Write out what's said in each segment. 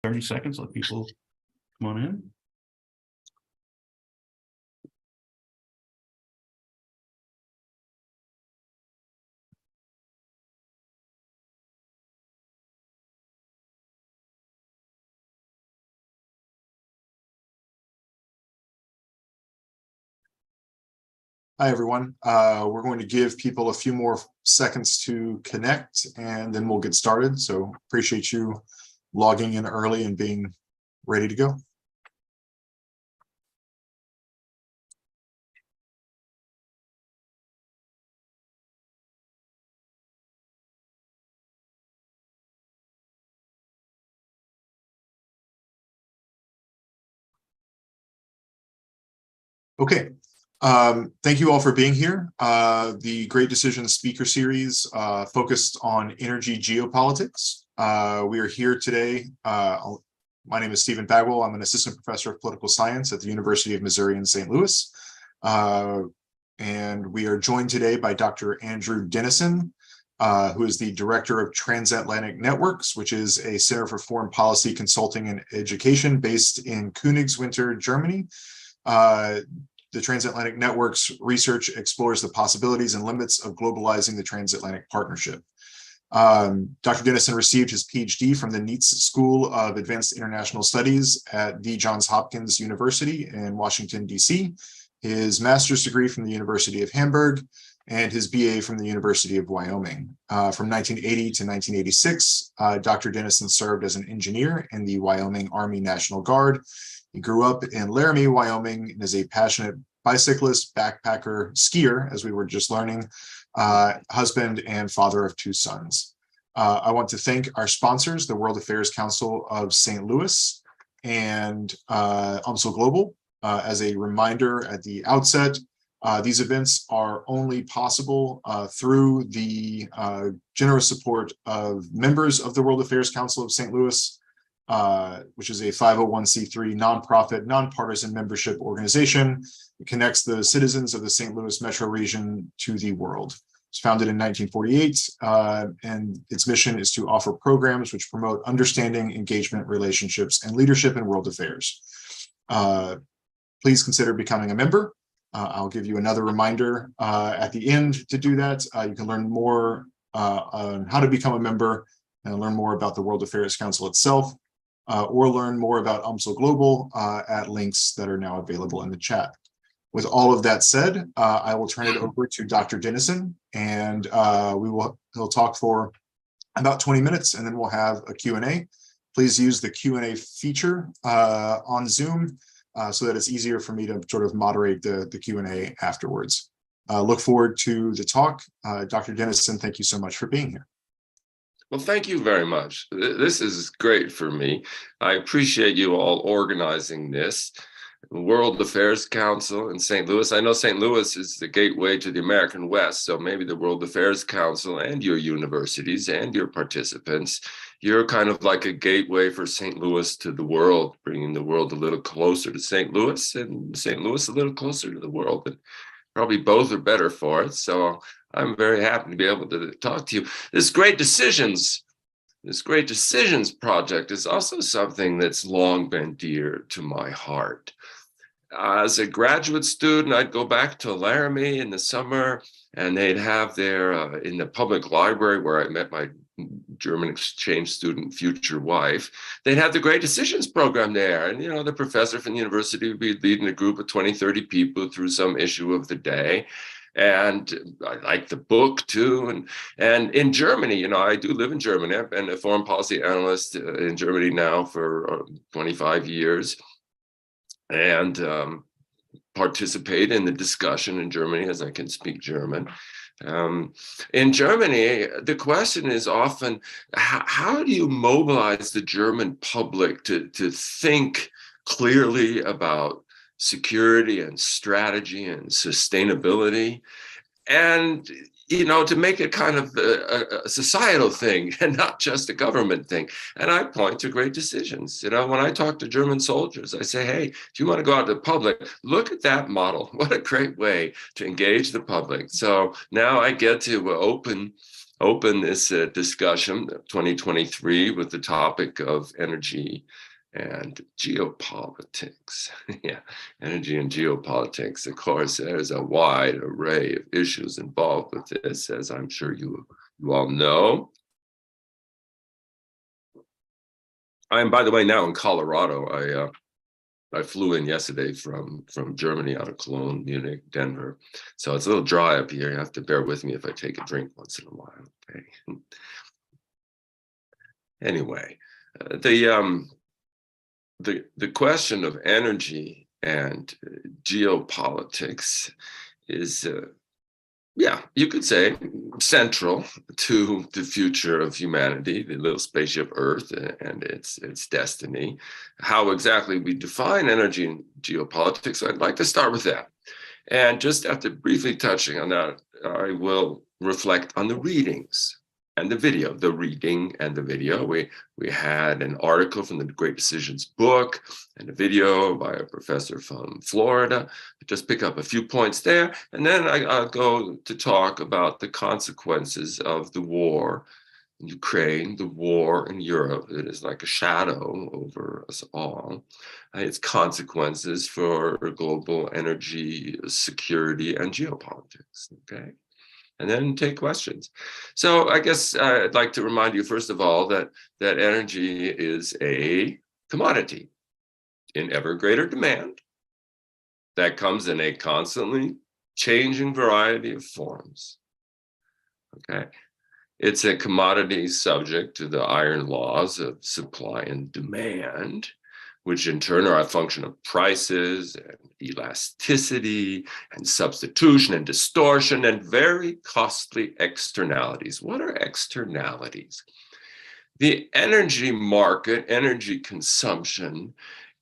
30 seconds, let people come on in. Hi, everyone. We're going to give people a few more seconds to connect, and then we'll get started. So appreciate you logging in early and being ready to go. Okay. Thank you all for being here. The Great Decisions Speaker Series focused on energy geopolitics. We are here today. My name is Stephen Bagwell. I'm an assistant professor of political science at the University of Missouri in St. Louis. And we are joined today by Dr. Andrew Dennison, who is the director of Transatlantic Networks, which is a center for foreign policy consulting and education based in Königswinter, Germany. The Transatlantic Networks research explores the possibilities and limits of globalizing the transatlantic partnership. Dr. Dennison received his PhD from the Nietz School of Advanced International Studies at the Johns Hopkins University in Washington, D.C., his master's degree from the University of Hamburg, and his BA from the University of Wyoming. From 1980 to 1986, Dr. Dennison served as an engineer in the Wyoming Army National Guard. He grew up in Laramie, Wyoming, and is a passionate bicyclist, backpacker, skier, as we were just learning, husband and father of 2 sons. I want to thank our sponsors, the World Affairs Council of St. Louis and UMSL Global. As a reminder at the outset, these events are only possible through the generous support of members of the World Affairs Council of St. Louis, which is a 501c3 nonprofit, nonpartisan membership organization. It connects the citizens of the St. Louis metro region to the world. It was founded in 1948, and its mission is to offer programs which promote understanding, engagement, relationships, and leadership in world affairs. Please consider becoming a member. I'll give you another reminder at the end to do that. You can learn more on how to become a member and learn more about the World Affairs Council itself, or learn more about UMSL Global at links that are now available in the chat. With all of that said, I will turn it over to Dr. Dennison, and he'll talk for about 20 minutes, and then we'll have a Q&A. Please use the Q&A feature on Zoom so that it's easier for me to sort of moderate the Q&A afterwards. Look forward to the talk. Dr. Dennison, thank you so much for being here. Well, thank you very much. This is great for me. I appreciate you all organizing this. World Affairs Council in St. Louis. I know St. Louis is the gateway to the American West, so maybe the World Affairs Council and your universities and your participants, you're kind of like a gateway for St. Louis to the world, bringing the world a little closer to St. Louis and St. Louis a little closer to the world. And probably both are better for it. So I'm very happy to be able to talk to you. This Great Decisions project is also something that's long been dear to my heart. As a graduate student, I'd go back to Laramie in the summer, and they'd have there in the public library where I met my German exchange student future wife, they'd have the Great Decisions program there. And, you know, the professor from the university would be leading a group of 20, 30 people through some issue of the day. And I like the book too. And in Germany, you know, I do live in Germany. I've been a foreign policy analyst in Germany now for 25 years. And participate in the discussion in Germany as I can speak German. In Germany, the question is often, how do you mobilize the German public to think clearly about security and strategy and sustainability? And, you know, to make it kind of a societal thing and not just a government thing. And I point to Great Decisions. You know, when I talk to German soldiers, I say, hey, if you want to go out to the public, look at that model. What a great way to engage the public. So now I get to open open this discussion, 2023, with the topic of energy and geopolitics. Yeah, energy and geopolitics. Of course, there's a wide array of issues involved with this, as I'm sure you all know. I am, by the way, now in Colorado. I flew in yesterday from Germany, out of Cologne, Munich, Denver. So it's a little dry up here. You have to bear with me if I take a drink once in a while. Okay. Anyway, the question of energy and geopolitics is, yeah, you could say central to the future of humanity, the little spaceship Earth and its destiny. How exactly we define energy and geopolitics, I'd like to start with that. And just after briefly touching on that, I will reflect on the readings and the video, the reading and the video. We had an article from the Great Decisions book and a video by a professor from Florida. Just pick up a few points there, and then I'll go to talk about the consequences of the war in Ukraine, the war in Europe. It is like a shadow over us all. Its consequences for global energy security and geopolitics. Okay. And then take questions. So I guess I'd like to remind you, first of all, that energy is a commodity in ever greater demand that comes in a constantly changing variety of forms. Okay. It's a commodity subject to the iron laws of supply and demand, which in turn are a function of prices and elasticity and substitution and distortion and very costly externalities. What are externalities? The energy market, energy consumption,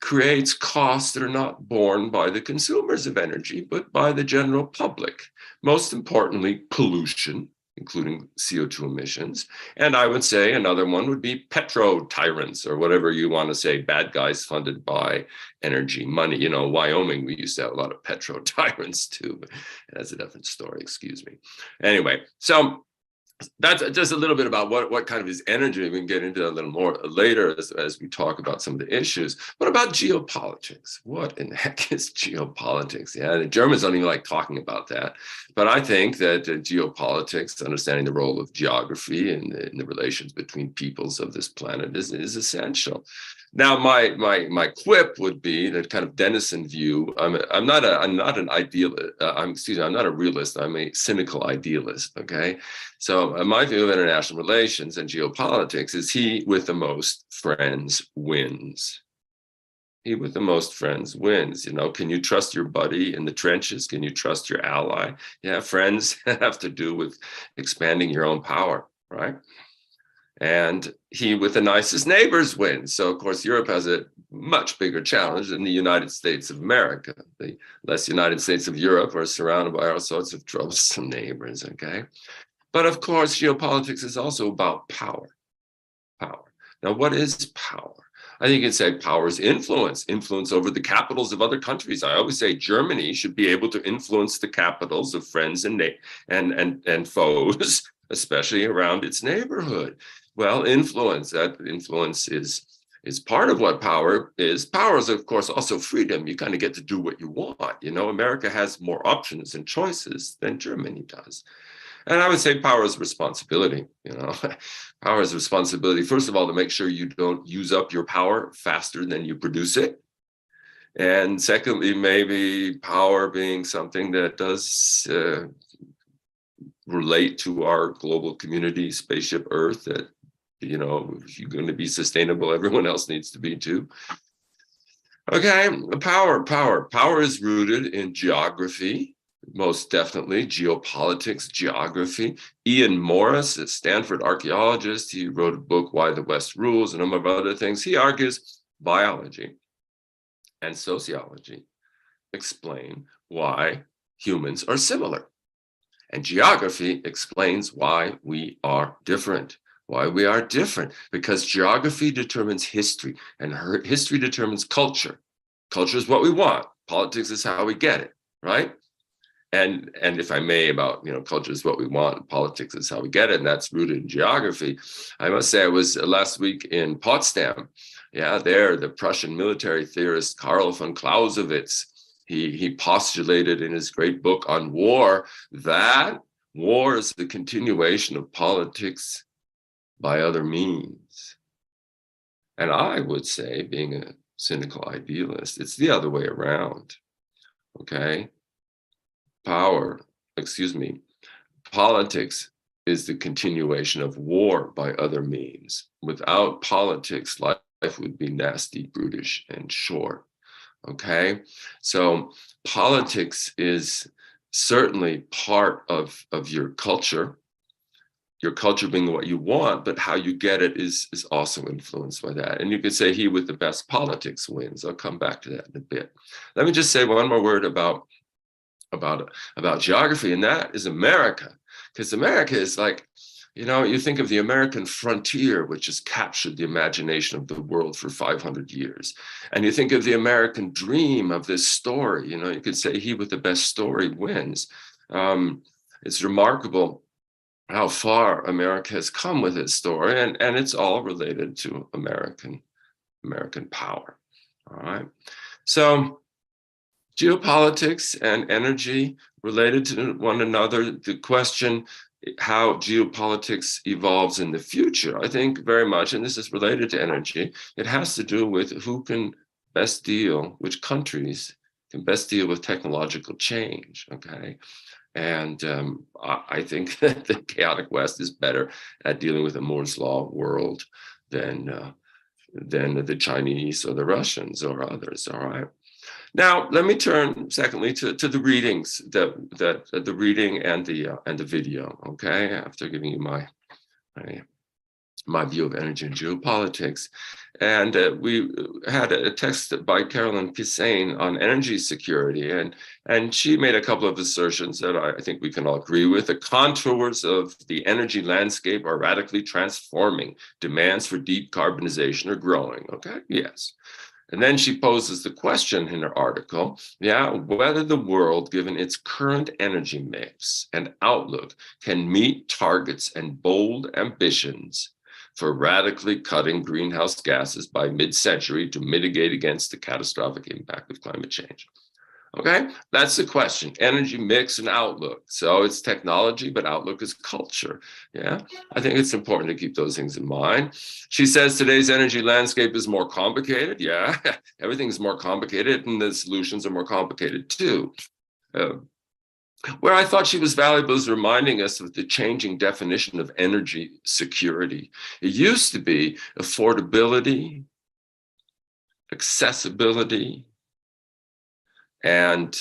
creates costs that are not borne by the consumers of energy, but by the general public. Most importantly, pollution, including CO2 emissions. And I would say another one would be petro tyrants, or whatever you want to say, bad guys funded by energy money. You know, Wyoming, we used to have a lot of petro tyrants too, but that's a different story, excuse me. Anyway, so that's just a little bit about what kind of is energy. We can get into that a little more later as we talk about some of the issues. What about geopolitics? What in the heck is geopolitics? Yeah, the Germans don't even like talking about that. But I think that geopolitics, understanding the role of geography and the relations between peoples of this planet is essential. Now, my quip would be that kind of Denison view. I'm not an idealist. I'm not a realist. I'm a cynical idealist. Okay, so my view of international relations and geopolitics is he with the most friends wins. He with the most friends wins. You know, can you trust your buddy in the trenches? Can you trust your ally? Yeah, friends have to do with expanding your own power, right? And he with the nicest neighbors wins. So, of course, Europe has a much bigger challenge than the United States of America. The less United States of Europe are surrounded by all sorts of troublesome neighbors, okay? But, of course, geopolitics is also about power. Power. Now, what is power? I think you can say power is influence over the capitals of other countries. I always say Germany should be able to influence the capitals of friends and foes, especially around its neighborhood. Well, that influence is part of what power is. Power is, of course, also freedom. You kind of get to do what you want. You know, America has more options and choices than Germany does. And I would say power is responsibility. You know, power is responsibility, first of all, to make sure you don't use up your power faster than you produce it. And secondly, maybe power being something that does relate to our global community, spaceship Earth, that, you know, if you're going to be sustainable, everyone else needs to be too. Okay, power is rooted in geography, most definitely, geopolitics, geography. Ian Morris, a Stanford archaeologist, he wrote a book, Why the West Rules, and a number of other things. He argues biology and sociology explain why humans are similar. And geography explains why we are different. Why we are different, because geography determines history, and history determines culture. Culture is what we want. Politics is how we get it, right? and if I may, about, culture is what we want, and politics is how we get it, and that's rooted in geography. I must say, I was last week in Potsdam. Yeah, there, the Prussian military theorist Karl von Clausewitz, he postulated in his great book on war that war is the continuation of politics by other means. And I would say, being a cynical idealist, it's the other way around. Okay? Politics is the continuation of war by other means. Without politics, life would be nasty, brutish, and short. Okay? So politics is certainly part of your culture being what you want, but how you get it is also influenced by that. And you could say he with the best politics wins. I'll come back to that in a bit. Let me just say one more word about geography, and that is America. Because America is like, you think of the American frontier, which has captured the imagination of the world for 500 years. And you think of the American dream of this story, you could say he with the best story wins. It's remarkable how far America has come with its story, and it's all related to American power. All right. So geopolitics and energy related to one another. The question how geopolitics evolves in the future, I think very much, and this is related to energy, it has to do with who can best deal, which countries can best deal with technological change, okay? And I think that the chaotic West is better at dealing with a Moore's Law world than the Chinese or the Russians or others, all right? Now, let me turn, secondly, to the readings, the reading and the video, okay? After giving you my view of energy and geopolitics. And we had a text by Carolyn Pisane on energy security, and she made a couple of assertions that I think we can all agree with. The contours of the energy landscape are radically transforming. Demands for decarbonization are growing, okay? Yes. And then she poses the question in her article, whether the world, given its current energy mix and outlook, can meet targets and bold ambitions for radically cutting greenhouse gases by mid-century to mitigate against the catastrophic impact of climate change. Okay, that's the question, energy mix and outlook. So it's technology, but outlook is culture. Yeah, I think it's important to keep those things in mind. She says today's energy landscape is more complicated. Yeah, everything's more complicated and the solutions are more complicated too. Where I thought she was valuable is reminding us of the changing definition of energy security. It used to be affordability, accessibility, and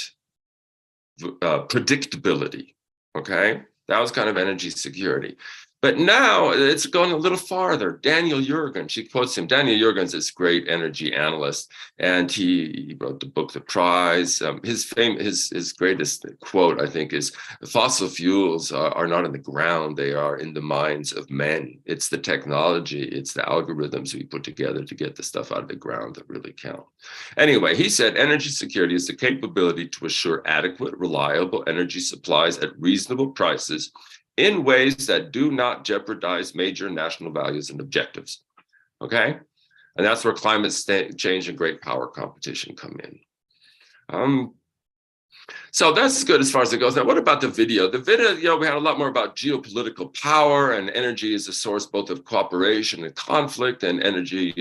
predictability, okay? That was kind of energy security. But now it's going a little farther. Daniel Yergin, she quotes him. Daniel Yergin's this great energy analyst, and he wrote the book The Prize. His greatest quote, I think, is fossil fuels are not in the ground, they are in the minds of men. It's the technology, it's the algorithms we put together to get the stuff out of the ground that really count. Anyway, he said energy security is the capability to assure adequate, reliable energy supplies at reasonable prices in ways that do not jeopardize major national values and objectives, okay? And that's where climate change and great power competition come in. So that's good as far as it goes. Now, what about the video? The video, we had a lot more about geopolitical power and energy as a source both of cooperation and conflict, and energy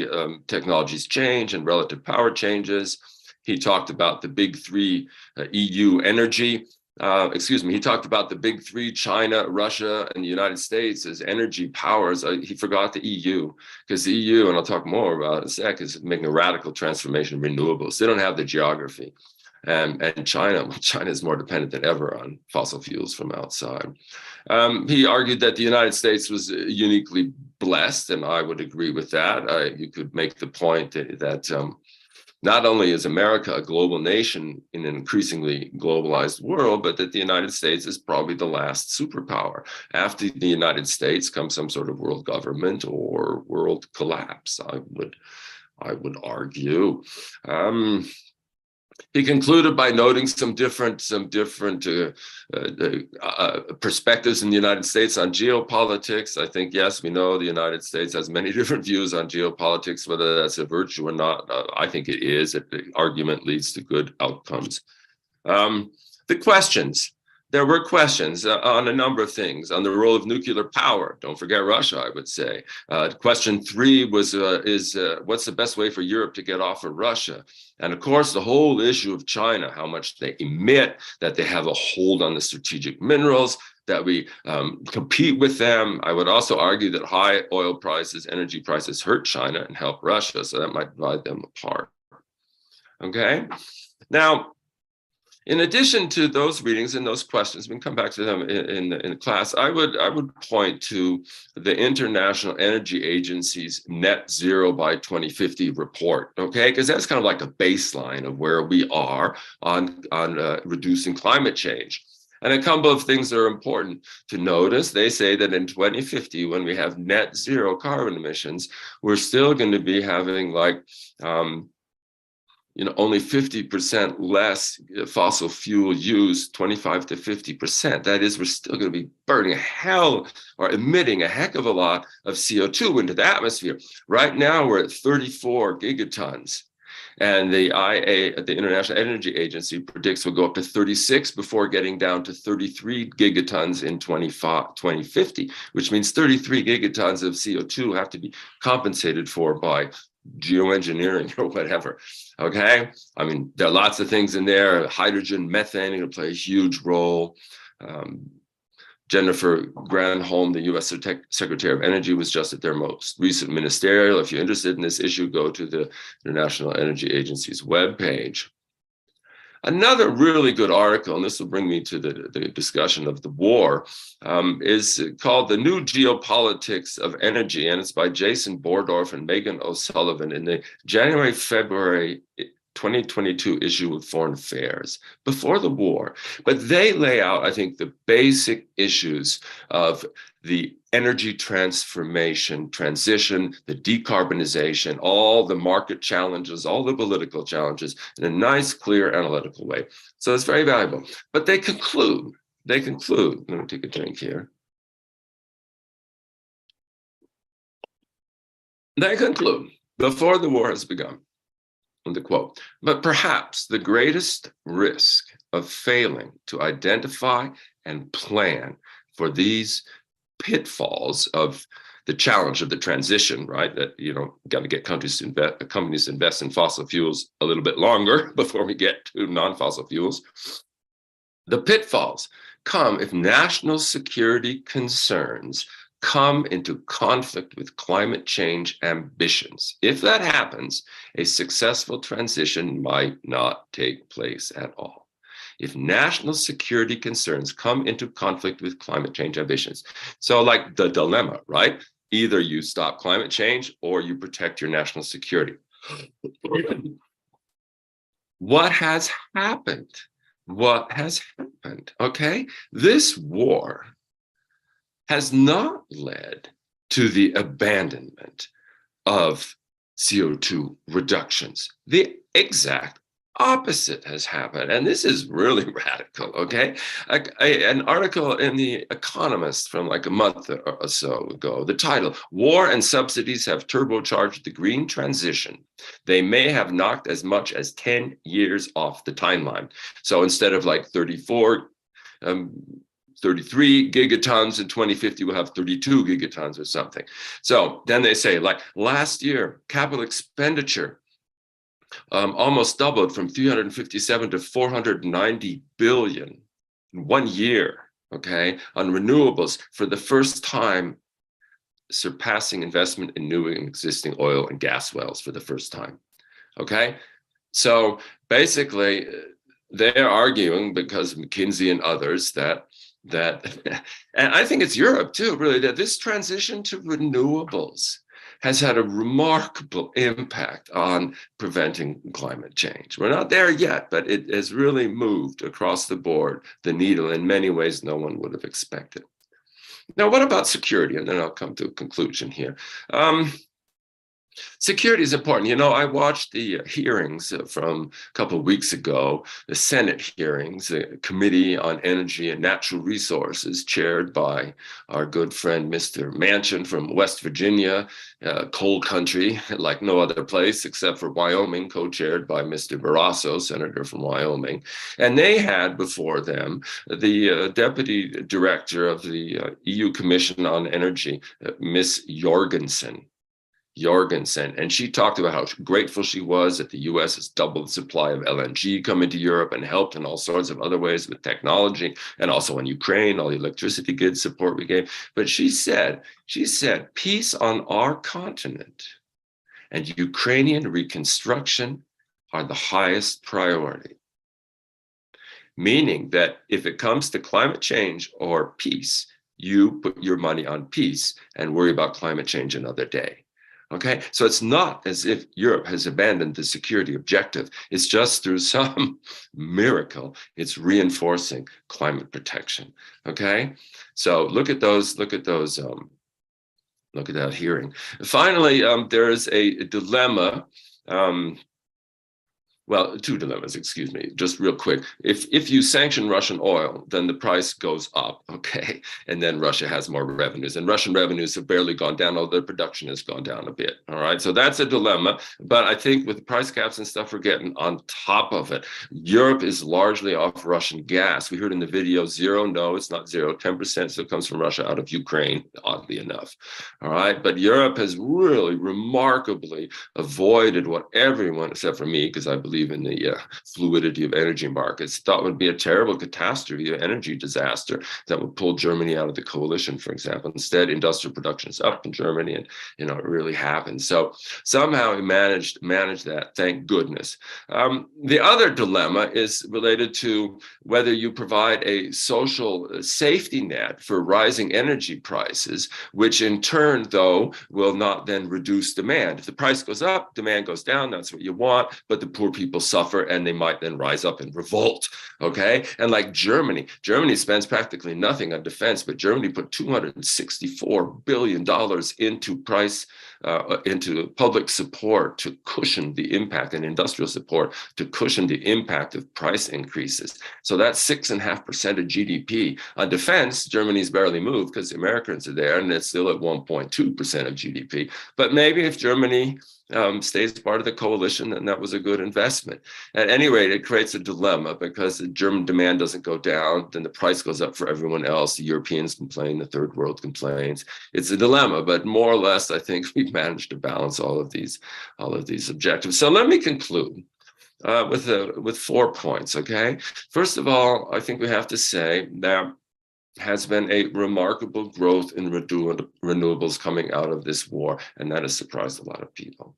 technologies change and relative power changes. He talked about the big three EU energy. He talked about the big three, China, Russia, and the United States as energy powers. He forgot the EU, because the EU, and I'll talk more about it in a sec, is making a radical transformation in renewables. They don't have the geography. And China is more dependent than ever on fossil fuels from outside. He argued that the United States was uniquely blessed, and I would agree with that. You could make the point that not only is America a global nation in an increasingly globalized world, but that the United States is probably the last superpower. After the United States comes some sort of world government or world collapse, I would argue. He concluded by noting some different perspectives in the United States on geopolitics. I think, yes, we know the United States has many different views on geopolitics, whether that's a virtue or not. I think it is. The argument leads to good outcomes. The questions. There were questions on a number of things, on the role of nuclear power. Don't forget Russia, I would say. Question 3 was, what's the best way for Europe to get off of Russia? And of course, the whole issue of China, how much they emit, that they have a hold on the strategic minerals, that we compete with them. I would also argue that high oil prices, energy prices hurt China and help Russia, so that might divide them apart. Okay? Now, in addition to those readings and those questions, we can come back to them in class. I would point to the International Energy Agency's Net Zero by 2050 report, okay? Because that's kind of like a baseline of where we are on reducing climate change. And a couple of things that are important to notice. They say that in 2050, when we have net zero carbon emissions, we're still going to be having like only 50% less fossil fuel use, 25 to 50%. That is, we're still going to be burning emitting a heck of a lot of CO2 into the atmosphere. Right now, we're at 34 gigatons. And the International Energy Agency, predicts we'll go up to 36 before getting down to 33 gigatons in 2050, which means 33 gigatons of CO2 have to be compensated for by geoengineering or whatever. Okay, I mean, there are lots of things in there. Hydrogen, methane are going to play a huge role. Jennifer Granholm, the U.S. Secretary of Energy, was just at their most recent ministerial. If you're interested in this issue, go to the International Energy Agency's webpage. Another really good article, and this will bring me to the discussion of the war, is called The New Geopolitics of Energy, and it's by Jason Bordorf and Megan O'Sullivan in the January-February 2022 issue of Foreign Affairs, before the war. But they lay out, I think, the basic issues of the energy transition, the decarbonization, all the market challenges, all the political challenges in a nice, clear, analytical way. So it's very valuable. But they conclude, let me take a drink here. They conclude, before the war has begun, the quote, but perhaps the greatest risk of failing to identify and plan for these pitfalls of the challenge of the transition, right? That, got to get companies to invest in fossil fuels a little bit longer before we get to non-fossil fuels. The pitfalls come if national security concerns come into conflict with climate change ambitions. If that happens, a successful transition might not take place at all. If national security concerns come into conflict with climate change ambitions. So like the dilemma, right? Either you stop climate change or you protect your national security. What has happened? Okay? This war has not led to the abandonment of CO2 reductions. The exact opposite has happened. And this is really radical, okay? An article in The Economist from like a month or so ago, the title, War and Subsidies Have Turbocharged the Green Transition. They may have knocked as much as 10 years off the timeline. So instead of like 33 gigatons in 2050, we'll have 32 gigatons or something. So then they say, like last year, capital expenditure almost doubled from 357 to 490 billion in 1 year, okay, on renewables for the first time, surpassing investment in new and existing oil and gas wells for the first time, okay? So basically, they're arguing, because McKinsey and others, that and I think it's Europe too, really, that this transition to renewables has had a remarkable impact on preventing climate change. We're not there yet, but it has really moved across the board, the needle, in many ways no one would have expected. Now, what about security? And then I'll come to a conclusion here. Security is important. You know, I watched the hearings from a couple of weeks ago, the Senate hearings, the Committee on Energy and Natural Resources, chaired by our good friend, Mr. Manchin from West Virginia, coal country like no other place except for Wyoming, co-chaired by Mr. Barrasso, senator from Wyoming. And they had before them the Deputy Director of the EU Commission on Energy, Miss Jorgensen, and she talked about how grateful she was that the US has doubled the supply of LNG coming to Europe and helped in all sorts of other ways with technology, and also in Ukraine, all the electricity grid support we gave. But she said, peace on our continent and Ukrainian reconstruction are the highest priority. Meaning that if it comes to climate change or peace, you put your money on peace and worry about climate change another day. Okay, so it's not as if Europe has abandoned the security objective. It's just through some miracle, it's reinforcing climate protection. Okay, so look at that hearing. Finally, there is a dilemma. Well, two dilemmas, excuse me, just real quick. If you sanction Russian oil, then the price goes up, okay? And then Russia has more revenues. And Russian revenues have barely gone down, although their production has gone down a bit, all right? So that's a dilemma. But I think with the price caps and stuff, we're getting on top of it. Europe is largely off Russian gas. We heard in the video, zero, no, it's not zero, 10% still comes from Russia out of Ukraine, oddly enough, all right? But Europe has really remarkably avoided what everyone, except for me, because I believe in the fluidity of energy markets, thought would be a terrible catastrophe, an energy disaster that would pull Germany out of the coalition, for example. Instead, industrial production is up in Germany, and it really happened. So somehow we managed that, thank goodness. The other dilemma is related to whether you provide a social safety net for rising energy prices, which in turn, though, will not then reduce demand. If the price goes up, demand goes down, that's what you want, but the poor people suffer and they might then rise up in revolt, okay? And like Germany spends practically nothing on defense, but Germany put $264 billion into public support to cushion the impact, and industrial support to cushion the impact of price increases. So that's 6.5% of GDP. On defense, Germany's barely moved because the Americans are there, and it's still at 1.2% of GDP. But maybe if Germany stays part of the coalition, and that was a good investment. At any rate, it creates a dilemma because the German demand doesn't go down, then the price goes up for everyone else. The Europeans complain, the third world complains. It's a dilemma, but more or less, I think we've managed to balance all of these objectives. So let me conclude with 4 points, okay? First of all, I think we have to say that has been a remarkable growth in renewables coming out of this war, and that has surprised a lot of people.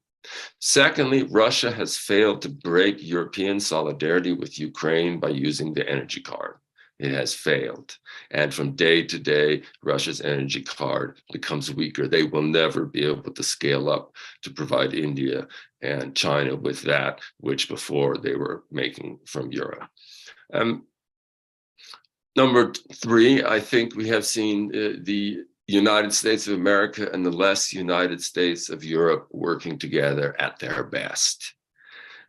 Secondly, Russia has failed to break European solidarity with Ukraine by using the energy card. It has failed. And from day to day, Russia's energy card becomes weaker. They will never be able to scale up to provide India and China with that, which before they were making from Europe. Number 3, I think we have seen the United States of America and the less United States of Europe working together at their best.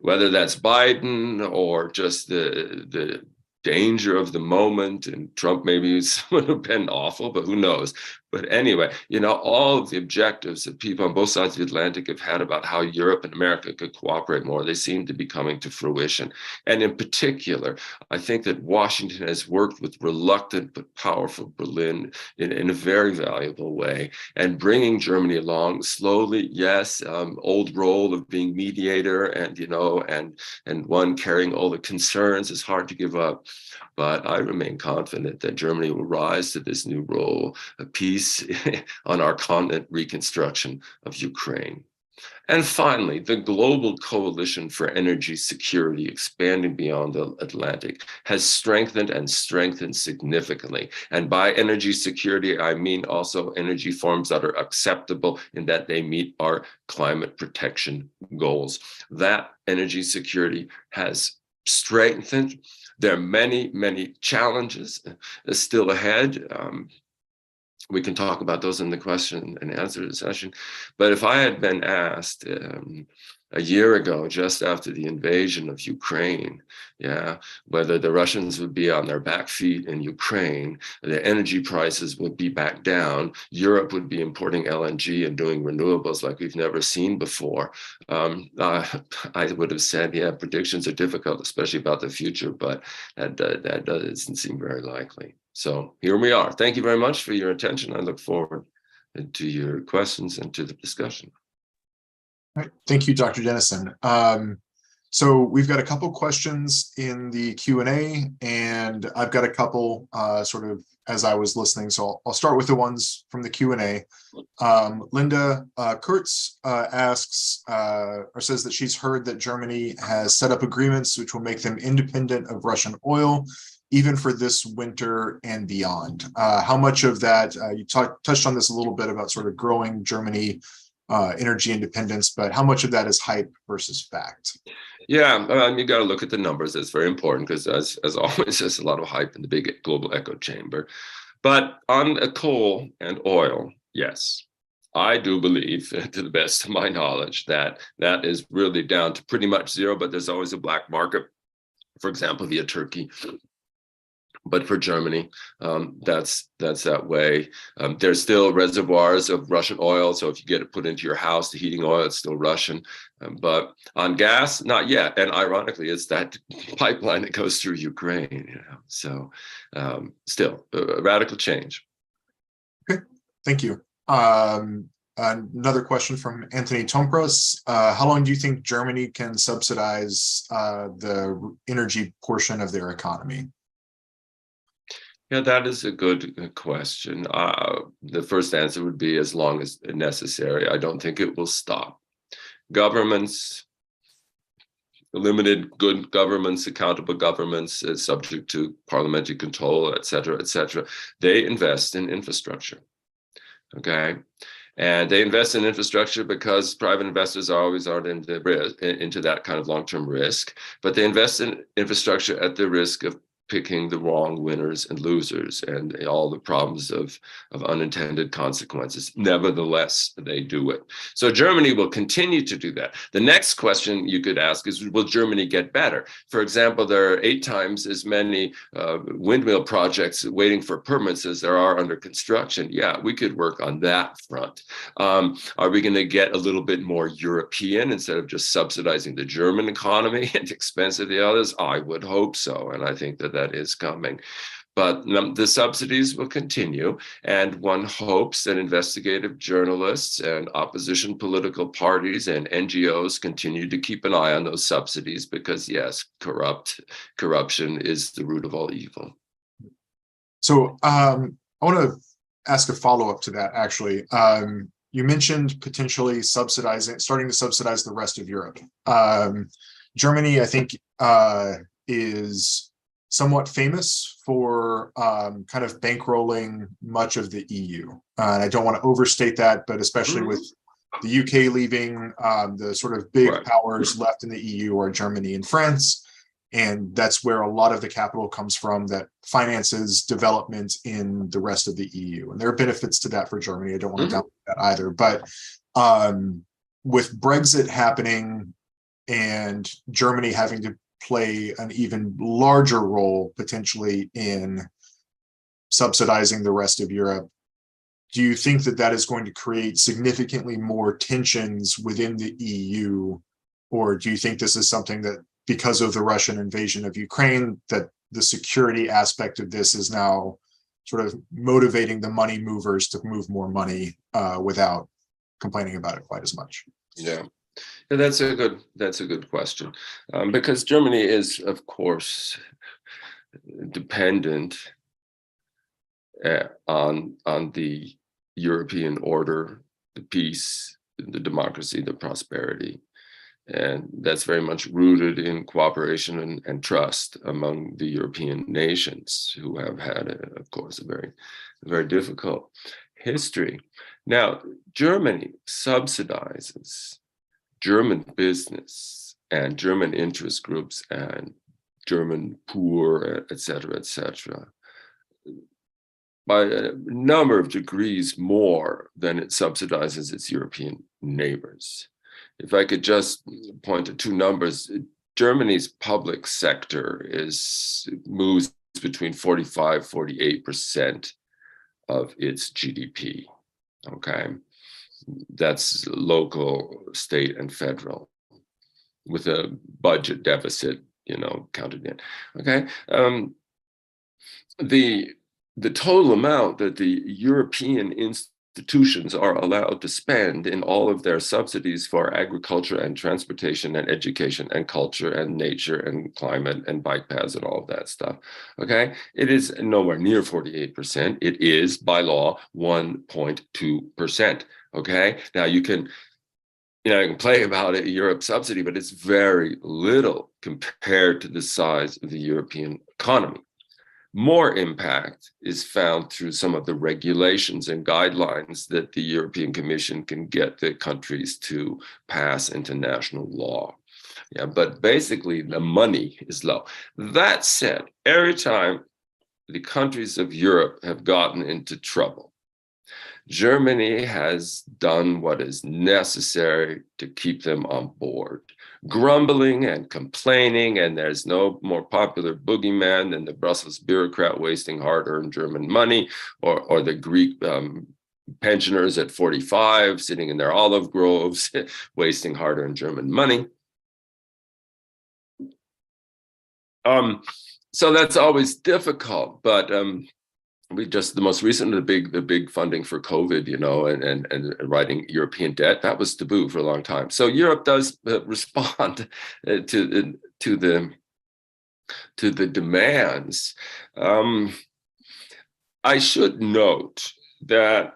Whether that's Biden or just the danger of the moment, and Trump maybe would have been awful, but who knows? But anyway, all of the objectives that people on both sides of the Atlantic have had about how Europe and America could cooperate more, they seem to be coming to fruition. And in particular, I think that Washington has worked with reluctant but powerful Berlin in a very valuable way, and bringing Germany along slowly, yes, old role of being mediator and one carrying all the concerns is hard to give up. But I remain confident that Germany will rise to this new role of peace on our continent, reconstruction of Ukraine. And finally, the global coalition for energy security expanding beyond the Atlantic has strengthened and strengthened significantly. And by energy security, I mean also energy forms that are acceptable in that they meet our climate protection goals. That energy security has strengthened. There are many, many challenges still ahead. we can talk about those in the question and answer session. But if I had been asked a year ago, just after the invasion of Ukraine, whether the Russians would be on their back feet in Ukraine, the energy prices would be back down, Europe would be importing LNG and doing renewables like we've never seen before, I would have said, yeah, predictions are difficult, especially about the future, but that doesn't seem very likely. So here we are. Thank you very much for your attention. I look forward to your questions and to the discussion. All right. Thank you, Dr. Dennison. So we've got a couple questions in the Q&A, and I've got a couple sort of as I was listening. So I'll start with the ones from the Q&A. Linda Kurtz asks or says that she's heard that Germany has set up agreements which will make them independent of Russian oil, even for this winter and beyond. How much of that, you touched on this a little bit about sort of growing Germany energy independence, but how much of that is hype versus fact? Yeah, you got to look at the numbers. That's very important because as always, there's a lot of hype in the big global echo chamber. But on coal and oil, yes, I do believe, to the best of my knowledge, that that is really down to pretty much zero, but there's always a black market, for example, via Turkey. But for Germany, that's that way. There's still reservoirs of Russian oil. So if you get it put into your house, the heating oil, it's still Russian. But on gas, not yet. And ironically, it's that pipeline that goes through Ukraine. So still a radical change. Okay, thank you. Another question from Anthony Tompras. How long do you think Germany can subsidize the energy portion of their economy? Yeah, that is a good question. The first answer would be as long as necessary. I don't think it will stop. Governments, limited good governments, accountable governments, subject to parliamentary control, et cetera, they invest in infrastructure, okay? And they invest in infrastructure because private investors always aren't into that kind of long-term risk, but they invest in infrastructure at the risk of picking the wrong winners and losers and all the problems of unintended consequences. Nevertheless, they do it. So Germany will continue to do that. The next question you could ask is, will Germany get better? For example, there are 8 times as many windmill projects waiting for permits as there are under construction. Yeah, we could work on that front. Are we going to get a little bit more European instead of just subsidizing the German economy at the expense of the others? I would hope so. And I think that is coming. But the subsidies will continue, and one hopes that investigative journalists and opposition political parties and NGOs continue to keep an eye on those subsidies because, yes, corruption is the root of all evil. So I want to ask a follow-up to that, actually. You mentioned potentially starting to subsidize the rest of Europe. Germany, I think, is somewhat famous for kind of bankrolling much of the EU. And I don't want to overstate that, but especially with the UK leaving, the sort of big powers left in the EU are Germany and France. And that's where a lot of the capital comes from that finances development in the rest of the EU. And there are benefits to that for Germany. I don't want to downplay that either. But with Brexit happening and Germany having to play an even larger role potentially in subsidizing the rest of Europe, do you think that that is going to create significantly more tensions within the EU? Or do you think this is something that, because of the Russian invasion of Ukraine, that the security aspect of this is now sort of motivating the money movers to move more money without complaining about it quite as much? Yeah. That's a good question, because Germany is, of course, dependent on the European order, the peace, the democracy, the prosperity, and that's very much rooted in cooperation and trust among the European nations, who have had, of course, a very difficult history. Now, Germany subsidizes German business and German interest groups and German poor, et cetera, by a number of degrees more than it subsidizes its European neighbors. If I could just point to two numbers, Germany's public sector moves between 45-48% of its GDP. Okay, that's local, state, and federal, with a budget deficit, counted in. Okay, the total amount that the European institutions are allowed to spend in all of their subsidies for agriculture and transportation and education and culture and nature and climate and bike paths and all of that stuff, okay, it is nowhere near 48%. It is, by law, 1.2%, okay? Now, you can play about it, Europe subsidy, but it's very little compared to the size of the European economy. More impact is found through some of the regulations and guidelines that the European Commission can get the countries to pass into national law. Yeah, but basically the money is low. That said, every time the countries of Europe have gotten into trouble, Germany has done what is necessary to keep them on board. Grumbling and complaining, and there's no more popular boogeyman than the Brussels bureaucrat wasting hard-earned German money, or the Greek pensioners at 45 sitting in their olive groves wasting hard-earned German money. So that's always difficult, but we just, the most recent, the big funding for COVID, and writing European debt, that was taboo for a long time. So Europe does respond to the demands. I should note that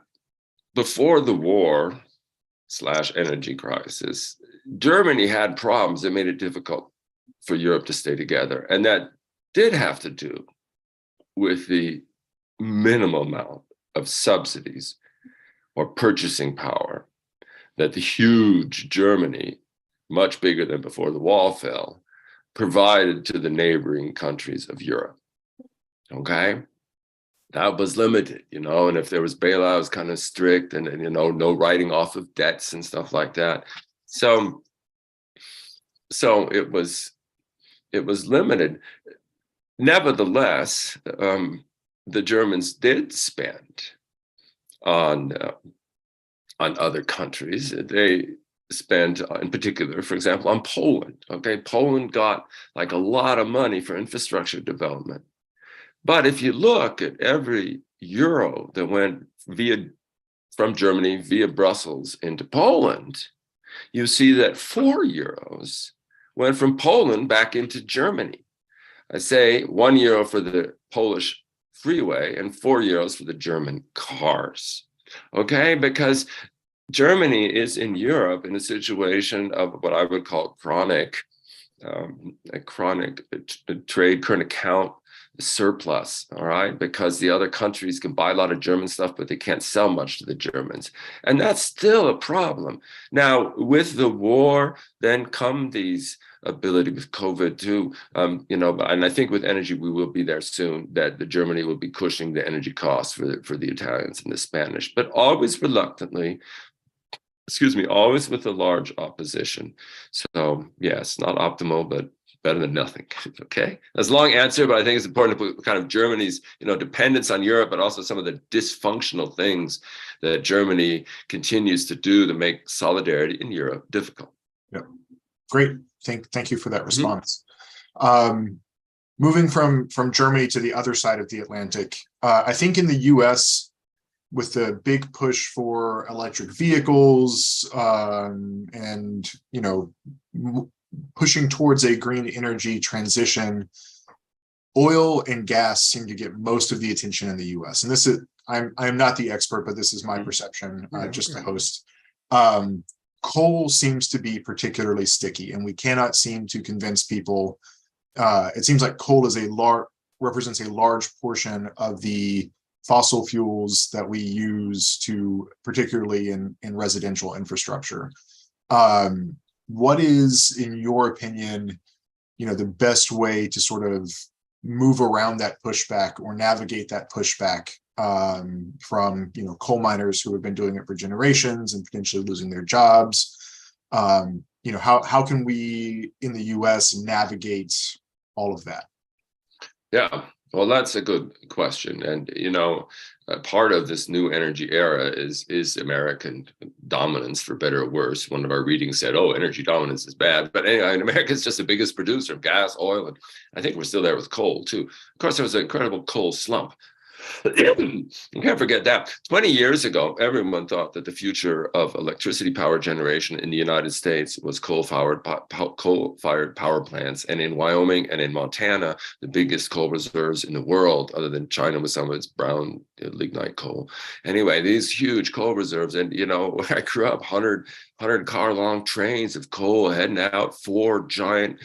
before the war/energy crisis, Germany had problems that made it difficult for Europe to stay together, and that did have to do with the minimal amount of subsidies or purchasing power that the huge Germany, much bigger than before the wall fell, provided to the neighboring countries of Europe. Okay, that was limited, and if there was bailout, it was kind of strict, and no writing off of debts and stuff like that. So it was limited. Nevertheless, the Germans did spend on other countries. They spent, in particular, for example, on Poland. Okay, Poland got like a lot of money for infrastructure development. But if you look at every euro that went from Germany via Brussels into Poland, you see that 4 euros went from Poland back into Germany. I say €1 for the Polish freeway and 4 euros for the German cars. Okay, because Germany is in Europe in a situation of what I would call chronic trade, current account surplus, all right, because the other countries can buy a lot of German stuff, but they can't sell much to the Germans. And that's still a problem. Now, with the war, then come these ability with COVID too, and I think with energy, we will be there soon, that the Germany will be cushioning the energy costs for the Italians and the Spanish, but always reluctantly, always with a large opposition. So yes, not optimal, but better than nothing. Okay, that's a long answer, but I think it's important to put kind of Germany's dependence on Europe, but also some of the dysfunctional things that Germany continues to do to make solidarity in Europe difficult. Yeah, great. Thank you for that response. Moving from Germany to the other side of the Atlantic, I think in the US, with the big push for electric vehicles and pushing towards a green energy transition, oil and gas seem to get most of the attention in the US. And this is, I'm not the expert, but this is my perception, just a host. Coal seems to be particularly sticky, and we cannot seem to convince people. It seems like coal is represents a large portion of the fossil fuels that we use particularly in residential infrastructure. What is, in your opinion, the best way to sort of move around that pushback or navigate that pushback from coal miners who have been doing it for generations and potentially losing their jobs. How can we in the US navigate all of that? Yeah, well, that's a good question. And, part of this new energy era is American dominance, for better or worse. One of our readings said, oh, energy dominance is bad. But anyway, America is just the biggest producer of gas, oil, and I think we're still there with coal, too. Of course, there was an incredible coal slump. You can't forget that 20 years ago, everyone thought that the future of electricity power generation in the United States was coal-fired power plants. And in Wyoming and in Montana, the biggest coal reserves in the world, other than China with some of its brown lignite coal. Anyway, these huge coal reserves. And, where I grew up, 100 car long trains of coal heading out, 4 giant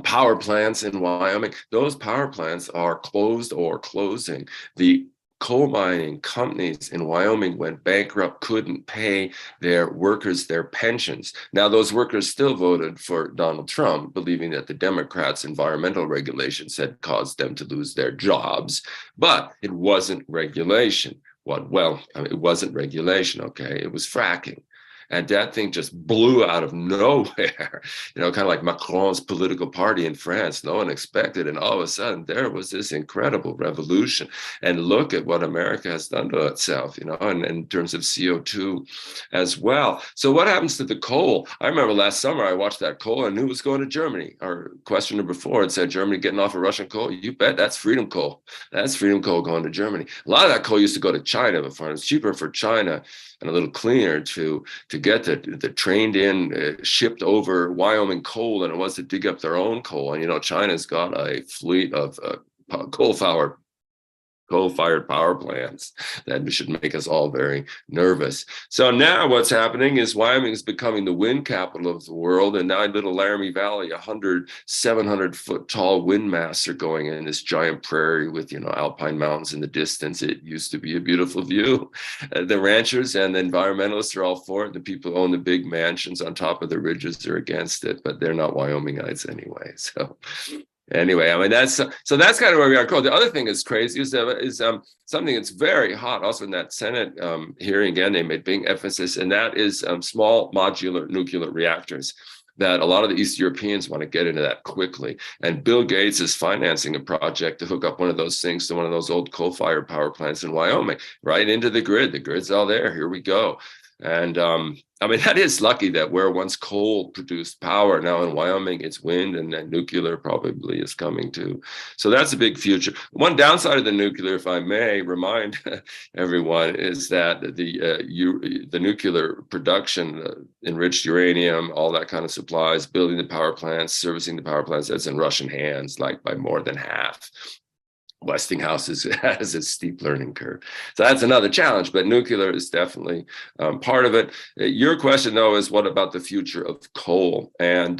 power plants in Wyoming. Those power plants are closed or closing. The coal mining companies in Wyoming went bankrupt, couldn't pay their workers their pensions. Now, those workers still voted for Donald Trump, believing that the Democrats' environmental regulations had caused them to lose their jobs, but it wasn't regulation. It wasn't regulation, okay? It was fracking. And that thing just blew out of nowhere, kind of like Macron's political party in France. No one expected. And all of a sudden, there was this incredible revolution. And look at what America has done to itself, and in terms of CO2 as well. So what happens to the coal? I remember last summer, I watched that coal and knew it was going to Germany. Our questioner before had said, Germany getting off of Russian coal. You bet, that's freedom coal. That's freedom coal going to Germany. A lot of that coal used to go to China before. It was cheaper for China and a little cleaner to get the trained in, shipped over Wyoming coal than it was to dig up their own coal. And, China's got a fleet of coal-fired power plants that should make us all very nervous. So now what's happening is Wyoming is becoming the wind capital of the world. And now in Little Laramie Valley, 700-foot tall wind masts are going in this giant prairie with, alpine mountains in the distance. It used to be a beautiful view. The ranchers and the environmentalists are all for it. The people who own the big mansions on top of the ridges are against it, but they're not Wyomingites anyway. So anyway, that's kind of where we are. The other thing that's crazy is something that's very hot. Also in that Senate hearing, again, they made big emphasis, and that is small modular nuclear reactors. That a lot of the East Europeans want to get into that quickly. And Bill Gates is financing a project to hook up one of those things to one of those old coal-fired power plants in Wyoming, right into the grid. The grid's all there. Here we go. And that is lucky that where once coal produced power, now in Wyoming, it's wind, and then nuclear probably is coming too. So that's a big future. One downside of the nuclear, if I may remind everyone, is that the nuclear production, enriched uranium, all that kind of supplies, building the power plants, servicing the power plants, that's in Russian hands, like by more than half. Westinghouse has a steep learning curve. So that's another challenge, but nuclear is definitely part of it. Your question, though, is what about the future of coal? And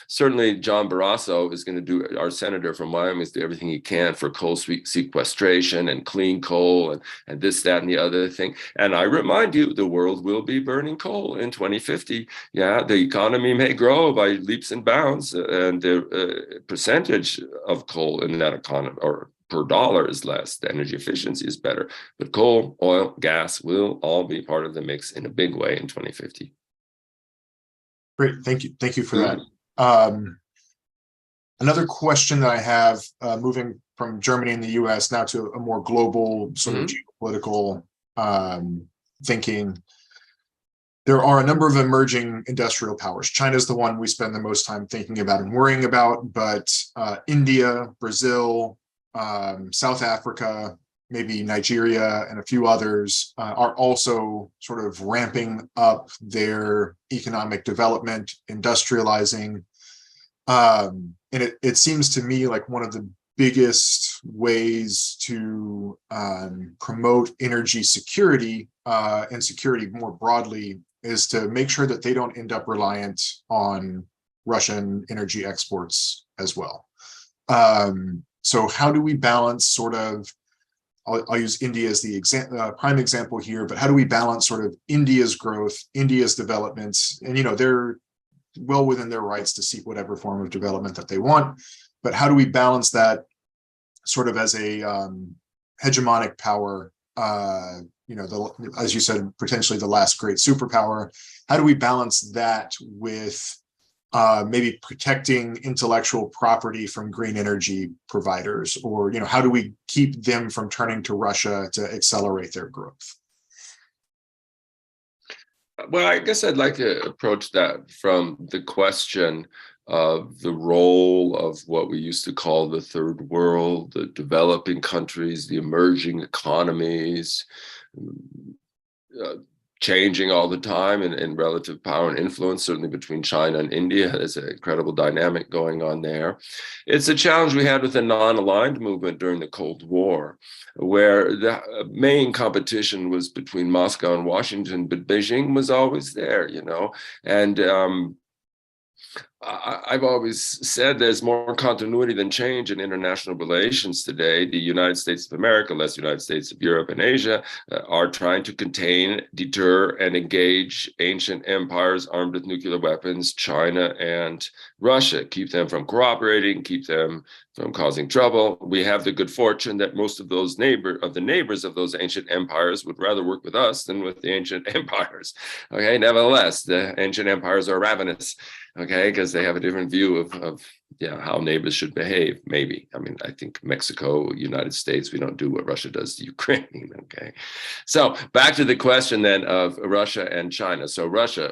certainly John Barrasso is going to do, our senator from Wyoming, is do everything he can for coal sequestration and clean coal and this, that, and the other thing. And I remind you, the world will be burning coal in 2050. Yeah, the economy may grow by leaps and bounds, and the percentage of coal in that economy, or per dollar, is less. The energy efficiency is better, but coal, oil, gas will all be part of the mix in a big way in 2050. Great, thank you for that. Another question that I have, moving from Germany and the US now to a more global sort of geopolitical thinking. There are a number of emerging industrial powers. China's the one we spend the most time thinking about and worrying about, but India, Brazil, South Africa, maybe Nigeria, and a few others are also sort of ramping up their economic development, industrializing. And it seems to me like one of the biggest ways to promote energy security and security more broadly is to make sure that they don't end up reliant on Russian energy exports as well. So how do we balance sort of, I'll use India as the prime example here, but how do we balance sort of India's growth, India's developments, and they're well within their rights to seek whatever form of development that they want, but how do we balance that sort of as hegemonic power, as you said, potentially the last great superpower. How do we balance that with maybe protecting intellectual property from green energy providers, or how do we keep them from turning to Russia to accelerate their growth? Well, I guess I'd like to approach that from the question of the role of what we used to call the third world, the developing countries, the emerging economies, changing all the time in relative power and influence, certainly between China and India. There's an incredible dynamic going on there. It's a challenge we had with the non-aligned movement during the Cold War, where the main competition was between Moscow and Washington, but Beijing was always there, and I've always said there's more continuity than change in international relations today. The United States of America, less United States of Europe and Asia, are trying to contain, deter, and engage ancient empires armed with nuclear weapons, China and Russia, keep them from cooperating, keep them from causing trouble. We have the good fortune that most of those neighbors of those ancient empires would rather work with us than with the ancient empires. Okay, nevertheless, the ancient empires are ravenous. Okay, because they have a different view of how neighbors should behave. Maybe, I mean, I think Mexico, United States, we don't do what Russia does to Ukraine. Okay, so back to the question then of Russia and China. So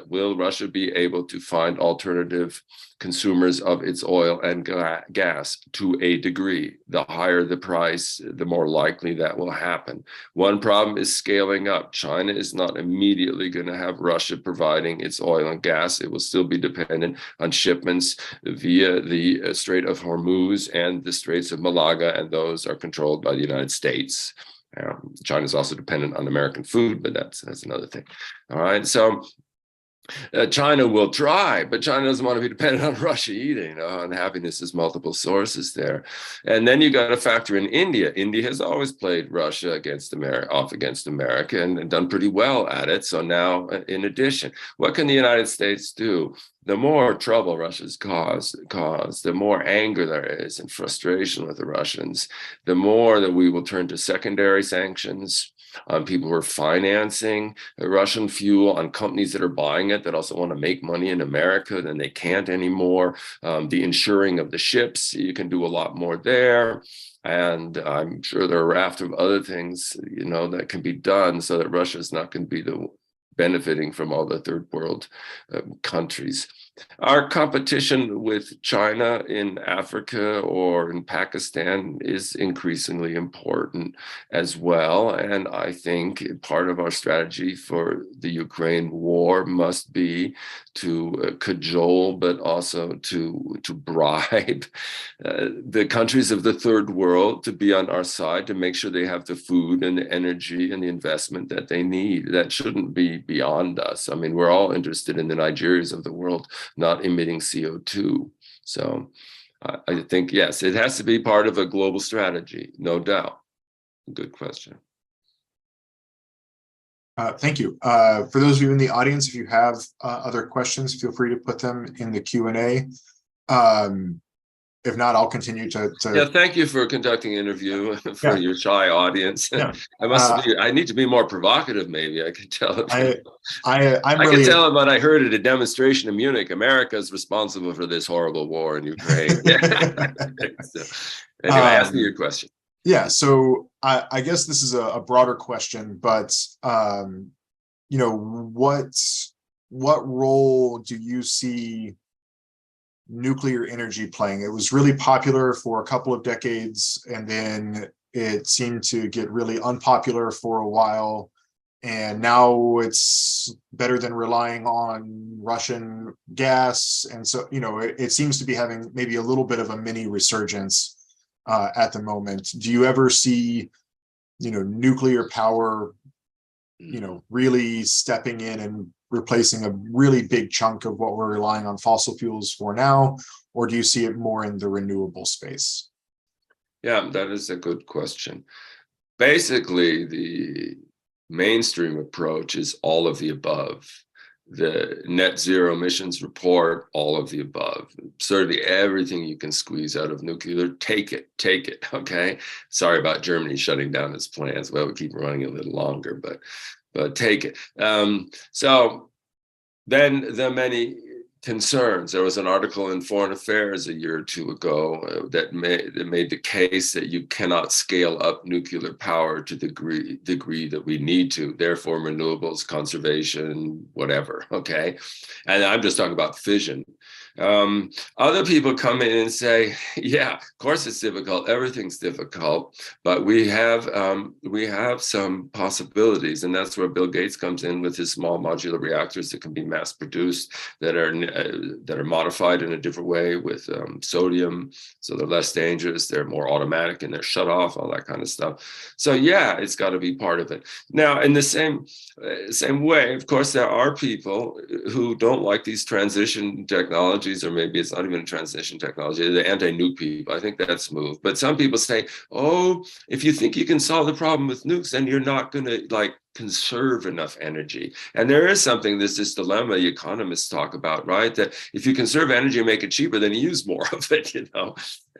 will Russia be able to find alternative consumers of its oil and gas? To a degree. The higher the price, the more likely that will happen. One problem is scaling up. China is not immediately going to have Russia providing its oil and gas. It will still be dependent on shipments via the Strait of Hormuz and the Straits of Malaga, and those are controlled by the United States. China is also dependent on American food, but that's another thing. All right, so China will try, but China doesn't want to be dependent on Russia either, and happiness is multiple sources there. And then you got to factor in India. India has always played Russia against America and done pretty well at it. So now, in addition, what can the United States do? The more trouble Russia's caused, the more anger there is and frustration with the Russians, the more that we will turn to secondary sanctions on people who are financing Russian fuel, on companies that are buying it that also want to make money in America, then they can't anymore. The insuring of the ships, you can do a lot more there. And I'm sure there are a raft of other things, that can be done so that Russia is not going to be benefiting from all the third world countries. Our competition with China in Africa or in Pakistan is increasingly important as well. And I think part of our strategy for the Ukraine war must be to cajole, but also to bribe the countries of the third world to be on our side, to make sure they have the food and the energy and the investment that they need. That shouldn't be beyond us. I mean, we're all interested in the Nigerias of the world not emitting CO2. So I think, yes, it has to be part of a global strategy, no doubt. Good question. Thank you. For those of you in the audience, if you have other questions, feel free to put them in the Q&A. If not, I'll continue to. Yeah, thank you for conducting an interview for your shy audience. Yeah. I need to be more provocative, maybe. I can tell. I can tell them what I heard at a demonstration in Munich. America is responsible for this horrible war in Ukraine. So, anyway, ask me your question. Yeah, so I guess this is a broader question, but what role do you see nuclear energy playing? It was really popular for a couple of decades, and then it seemed to get really unpopular for a while, and now it's better than relying on Russian gas. And so, it seems to be having maybe a little bit of a mini resurgence at the moment. Do you ever see, nuclear power, really stepping in and replacing a really big chunk of what we're relying on fossil fuels for now? Or do you see it more in the renewable space? Yeah, that is a good question. Basically, the mainstream approach is all of the above. the net zero emissions report, all of the above. Certainly everything you can squeeze out of nuclear, take it, okay? Sorry about Germany shutting down its plants. Well, we keep running a little longer, but take it. So then the many concerns. There was an article in Foreign Affairs a year or two ago that made the case that you cannot scale up nuclear power to the degree that we need to. Therefore, renewables, conservation, whatever. Okay, and I'm just talking about fission. Other people come in and say, yeah, of course it's difficult. Everything's difficult, but we have some possibilities, and that's where Bill Gates comes in with his small modular reactors that can be mass produced, that are modified in a different way with sodium, so they're less dangerous, they're more automatic, and they're shut off, all that kind of stuff. So yeah, it's got to be part of it. Now, in the same way, of course, there are people who don't like these transition technologies, or maybe it's not even a transition technology, the anti-nuke people. I think that's moved. But some people say, oh, if you think you can solve the problem with nukes, then you're not going to conserve enough energy. And there is something, there's this dilemma economists talk about, right? That if you conserve energy and make it cheaper, then you use more of it,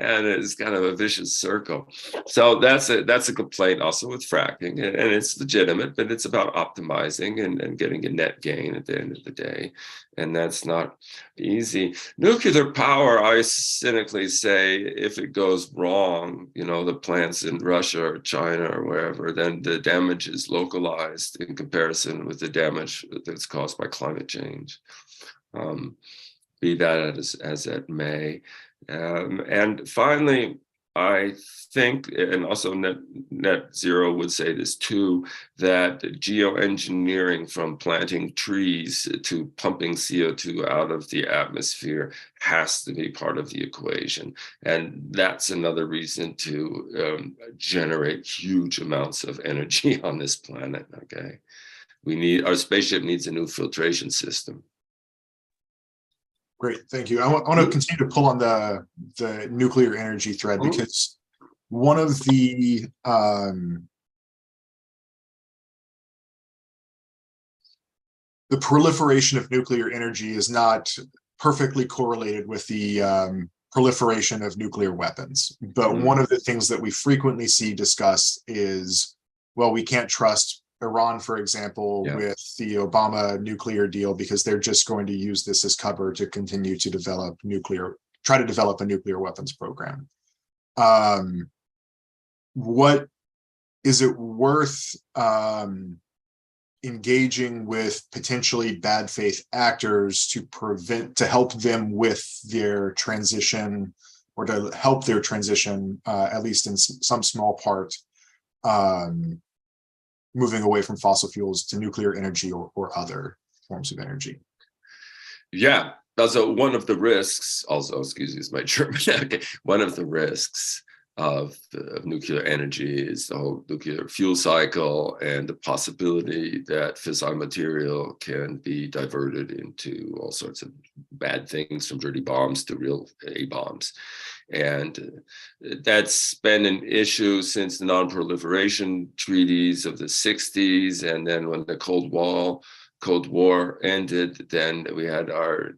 and it's kind of a vicious circle. So that's a complaint also with fracking, and it's legitimate, but it's about optimizing and getting a net gain at the end of the day. And that's not easy. Nuclear power, I cynically say, if it goes wrong, the plants in Russia or China or wherever, then the damage is localized in comparison with the damage that's caused by climate change. Be that as it may. And finally, I think, and also net zero would say this too, that geoengineering, from planting trees to pumping CO2 out of the atmosphere, has to be part of the equation. And that's another reason to generate huge amounts of energy on this planet, okay? Our spaceship needs a new filtration system. Great, thank you. I want to continue to pull on the nuclear energy thread, because one of the proliferation of nuclear energy is not perfectly correlated with the proliferation of nuclear weapons. But one of the things that we frequently see discussed is, well, we can't trust Iran, for example, with the Obama nuclear deal, because they're just going to use this as cover to continue to try to develop a nuclear weapons program. What is it worth engaging with potentially bad faith actors to help them with their transition, or to help their transition, at least in some small part, moving away from fossil fuels to nuclear energy or other forms of energy? Yeah, also one of the risks, also, excuse me, it's my German, okay, one of the risks of nuclear energy is the whole nuclear fuel cycle, and the possibility that fissile material can be diverted into all sorts of bad things, from dirty bombs to real A-bombs. And that's been an issue since the non-proliferation treaties of the 60s. And then when the Cold War ended, then we had our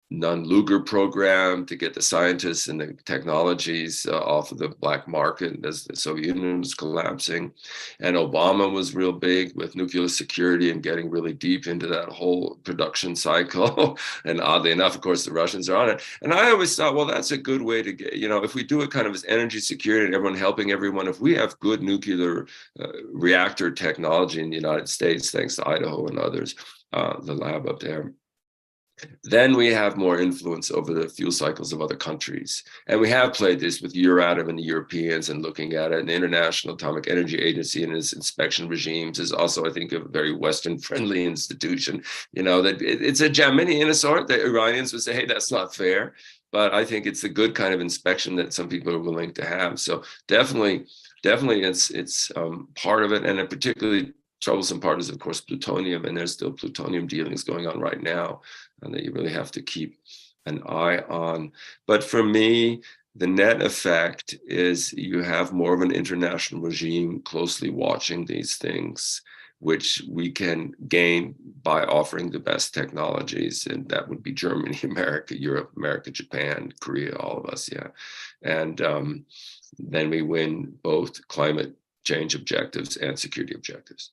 Nunn-Lugar program to get the scientists and the technologies off of the black market as the Soviet Union was collapsing. And Obama was real big with nuclear security and getting really deep into that whole production cycle. And oddly enough, of course, the Russians are on it. And I always thought, well, that's a good way to get, if we do it kind of as energy security and everyone helping everyone, if we have good nuclear reactor technology in the United States, thanks to Idaho and others, the lab up there, then we have more influence over the fuel cycles of other countries. And we have played this with Euratom and the Europeans and looking at it. And the International Atomic Energy Agency and its inspection regimes is also, I think, a very Western-friendly institution. That it's a Gemini in a sort. The Iranians would say, hey, that's not fair. But I think it's a good kind of inspection that some people are willing to have. So definitely it's part of it. And a particularly troublesome part is, of course, plutonium. And there's still plutonium dealings going on right now, and that you really have to keep an eye on. But for me, the net effect is you have more of an international regime closely watching these things. which we can gain by offering the best technologies. And that would be Germany, America, Europe, America, Japan, Korea, all of us. Yeah. And then we win both climate change objectives and security objectives.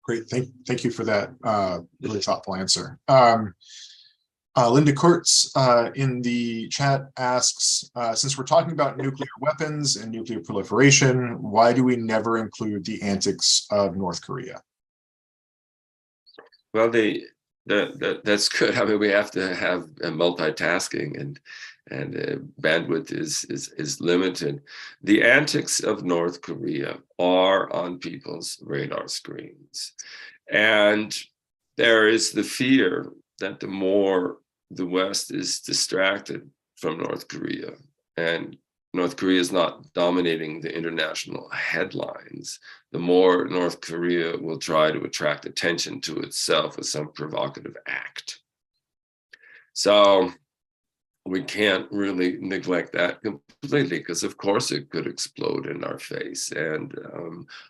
Great. Thank you for that really thoughtful answer. Linda Kurtz in the chat asks, since we're talking about nuclear weapons and nuclear proliferation, why do we never include the antics of North Korea? Well, that's good. I mean, we have to have multitasking, and bandwidth is limited. The antics of North Korea are on people's radar screens, and there is the fear that the more the West is distracted from North Korea, and North Korea is not dominating the international headlines, the more North Korea will try to attract attention to itself with some provocative act. So we can't really neglect that completely, because of course it could explode in our face. And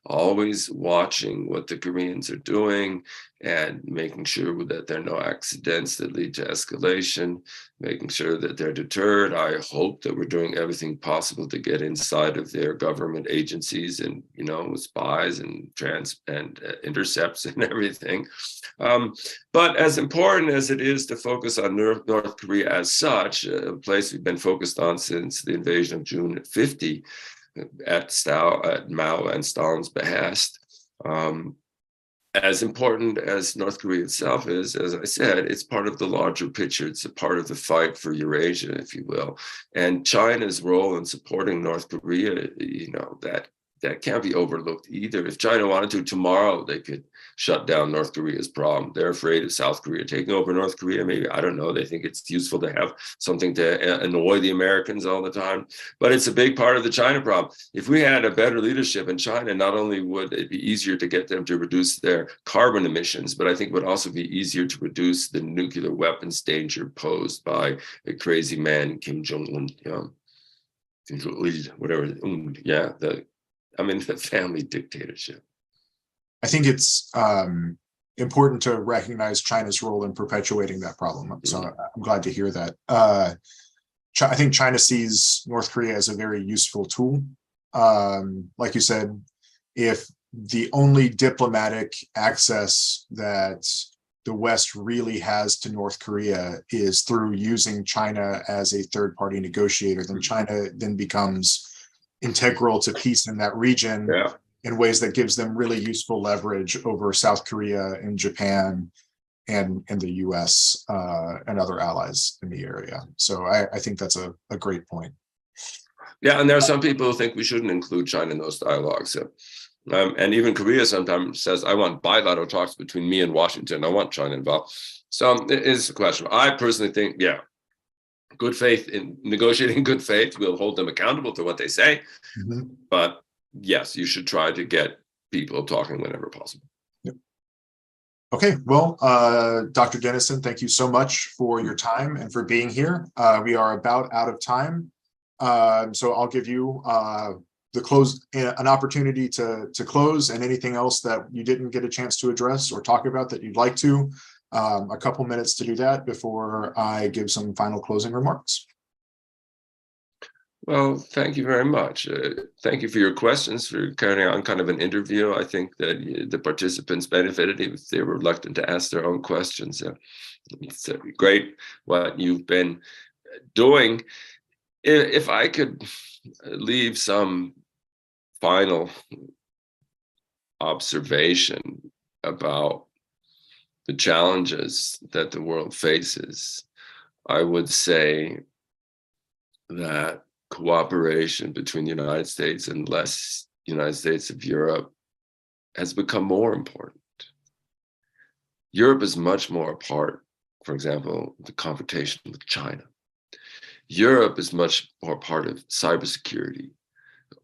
always watching what the Koreans are doing and making sure that there are no accidents that lead to escalation, making sure that they're deterred. I hope that we're doing everything possible to get inside of their government agencies and, you know, with spies and intercepts and everything. But as important as it is to focus on North Korea as such, a place we've been focused on since the invasion of June at 50, at Mao and Stalin's behest, as important as North Korea itself is, as I said, it's part of the larger picture. It's a part of the fight for Eurasia, if you will. And China's role in supporting North Korea, you know, that can't be overlooked either. If China wanted to, tomorrow they could shut down North Korea's problem. They're afraid of South Korea taking over North Korea. Maybe, I don't know, they think it's useful to have something to annoy the Americans all the time. But it's a big part of the China problem. If we had a better leadership in China, not only would it be easier to get them to reduce their carbon emissions, but I think it would also be easier to reduce the nuclear weapons danger posed by a crazy man, Kim Jong-un, whatever, the family dictatorship. I think it's important to recognize China's role in perpetuating that problem. So I'm glad to hear that. I think China sees North Korea as a very useful tool. Like you said, if the only diplomatic access that the West really has to North Korea is through using China as a third-party negotiator, then China then becomes integral to peace in that region. Yeah. In ways that gives them really useful leverage over South Korea and Japan and the US and other allies in the area. So I think that's a great point. Yeah, and there are some people who think we shouldn't include China in those dialogues. And even Korea sometimes says, I want bilateral talks between me and Washington. I want China involved. So it is a question. I personally think, yeah, good faith in negotiating good faith. We'll hold them accountable to what they say. But yes, you should try to get people talking whenever possible. Yep. Okay, well, Dr. Dennison, thank you so much for your time and for being here. We are about out of time. So I'll give you an opportunity to close, and anything else that you didn't get a chance to address or talk about that you'd like to. A couple minutes to do that before I give some final closing remarks. Well, thank you very much. Thank you for your questions, for carrying on kind of an interview. I think that the participants benefited if they were reluctant to ask their own questions. It's great what you've been doing. If I could leave some final observation about the challenges that the world faces, I would say that cooperation between the United States and less United States of Europe has become more important. Europe is much more a part, for example, the confrontation with China. Europe is much more part of cybersecurity,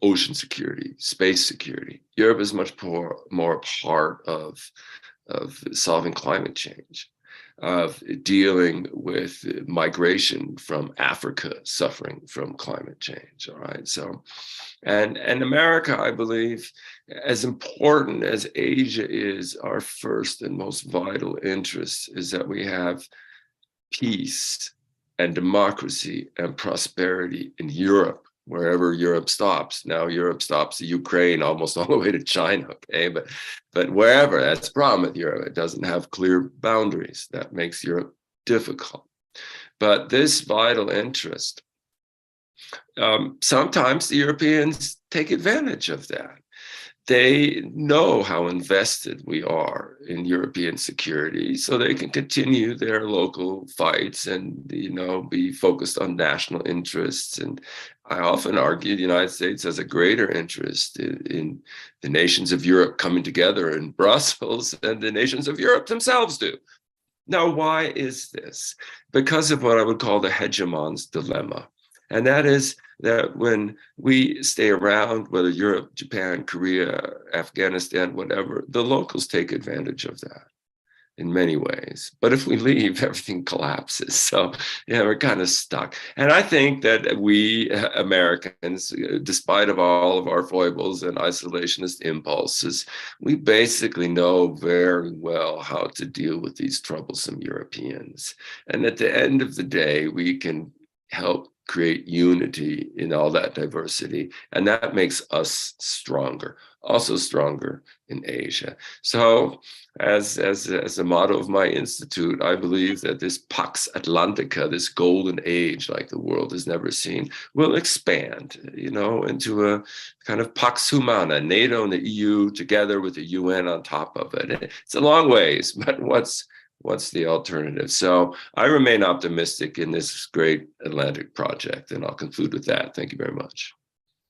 ocean security, space security. Europe is much more a part of solving climate change. of dealing with migration from Africa suffering from climate change. All right. So, and America, I believe, as important as Asia is, our first and most vital interest is that we have peace and democracy and prosperity in Europe, wherever Europe stops. Now Europe stops Ukraine almost all the way to China, okay? But wherever, that's the problem with Europe. It doesn't have clear boundaries. That makes Europe difficult. But this vital interest, sometimes the Europeans take advantage of that. They know how invested we are in European security, so they can continue their local fights and, be focused on national interests. And I often argue the United States has a greater interest in the nations of Europe coming together in Brussels than the nations of Europe themselves do. Now, why is this? Because of what I would call the hegemon's dilemma. And that is that when we stay around, whether Europe, Japan, Korea, Afghanistan, whatever, the locals take advantage of that in many ways. But if we leave, everything collapses. So, we're kind of stuck. And I think that we Americans, despite of all of our foibles and isolationist impulses, we basically know very well how to deal with these troublesome Europeans. And at the end of the day, we can help create unity in all that diversity, and that makes us stronger, also stronger in Asia. So as a motto of my institute, I believe that this Pax Atlantica, this golden age like the world has never seen, will expand, into a kind of Pax Humana, NATO and the EU together with the UN on top of it. It's a long ways, but what's the alternative? So I remain optimistic in this great Atlantic project, and I'll conclude with that. Thank you very much.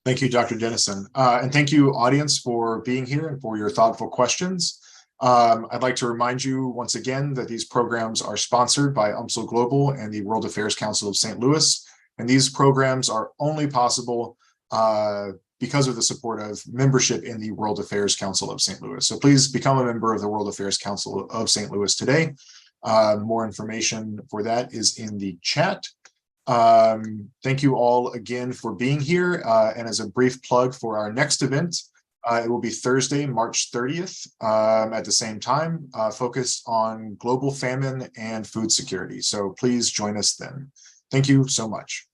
Thank you, Dr. Dennison. And thank you, audience, for being here and for your thoughtful questions. I'd like to remind you once again that these programs are sponsored by UMSL Global and the World Affairs Council of St. Louis. And these programs are only possible because of the support of membership in the World Affairs Council of St. Louis. So please become a member of the World Affairs Council of St. Louis today. More information for that is in the chat. Thank you all again for being here. And as a brief plug for our next event, it will be Thursday, March 30th at the same time, focused on global famine and food security. So please join us then. Thank you so much.